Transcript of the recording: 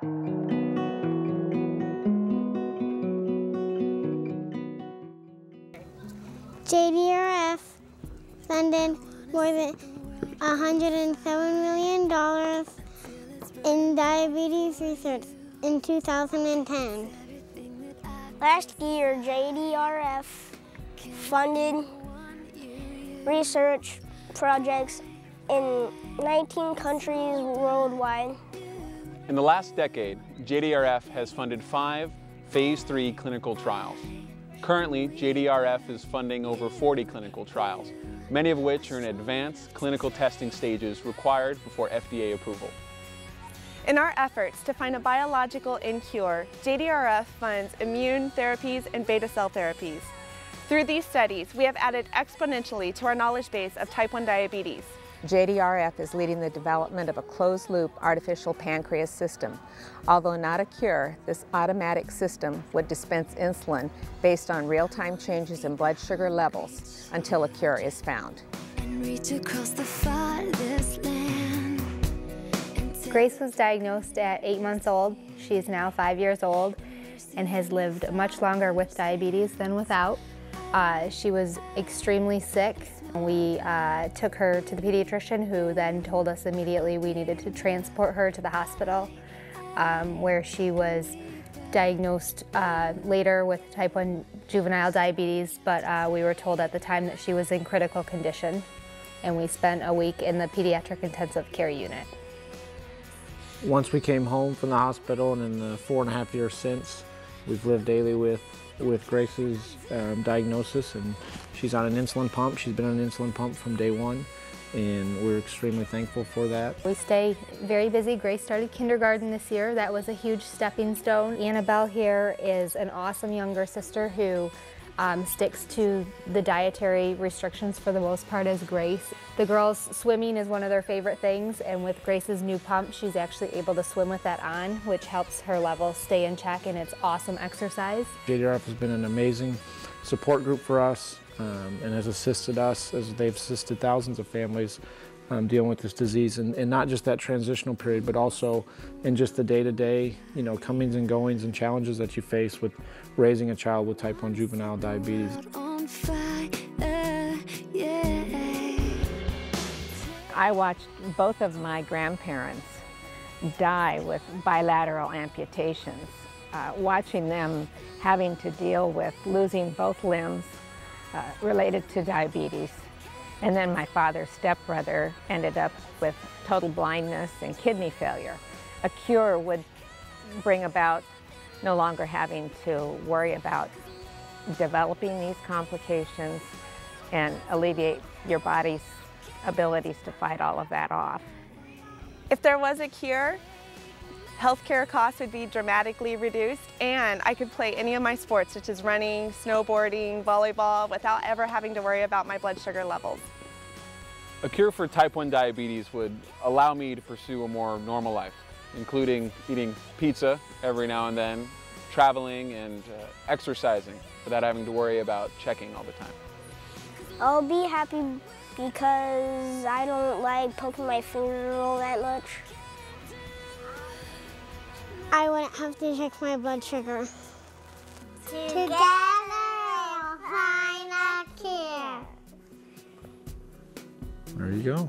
JDRF funded more than $107 million in diabetes research in 2010. Last year, JDRF funded research projects in 19 countries worldwide. In the last decade, JDRF has funded 5 Phase 3 clinical trials. Currently, JDRF is funding over 40 clinical trials, many of which are in advanced clinical testing stages required before FDA approval. In our efforts to find a biological cure, JDRF funds immune therapies and beta cell therapies. Through these studies, we have added exponentially to our knowledge base of type 1 diabetes. JDRF is leading the development of a closed-loop artificial pancreas system. Although not a cure, this automatic system would dispense insulin based on real-time changes in blood sugar levels until a cure is found. Grace was diagnosed at 8 months old. She is now 5 years old and has lived much longer with diabetes than without. She was extremely sick. We took her to the pediatrician, who then told us immediately we needed to transport her to the hospital, where she was diagnosed later with type 1 juvenile diabetes, but we were told at the time that she was in critical condition, and we spent a week in the pediatric intensive care unit. Once we came home from the hospital, and in the 4.5 years since, we've lived daily with Grace's diagnosis, and she's on an insulin pump. She's been on an insulin pump from day one, and we're extremely thankful for that. We stay very busy. Grace started kindergarten this year. That was a huge stepping stone. Annabelle here is an awesome younger sister who sticks to the dietary restrictions for the most part as Grace. The girls, swimming is one of their favorite things, and with Grace's new pump, she's actually able to swim with that on, which helps her levels stay in check, and it's awesome exercise. JDRF has been an amazing support group for us and has assisted us, as they've assisted thousands of families dealing with this disease, and not just that transitional period, but also in just the day-to-day, comings and goings and challenges that you face with raising a child with type 1 juvenile diabetes. I watched both of my grandparents die with bilateral amputations, watching them having to deal with losing both limbs related to diabetes. And then my father's stepbrother ended up with total blindness and kidney failure. A cure would bring about no longer having to worry about developing these complications and alleviate your body's abilities to fight all of that off. If there was a cure, healthcare costs would be dramatically reduced, and I could play any of my sports, such as running, snowboarding, volleyball, without ever having to worry about my blood sugar levels. A cure for type 1 diabetes would allow me to pursue a more normal life, including eating pizza every now and then, traveling, and exercising without having to worry about checking all the time. I'll be happy because I don't like poking my finger all that much. I wouldn't have to check my blood sugar. Together we'll find a cure. There you go.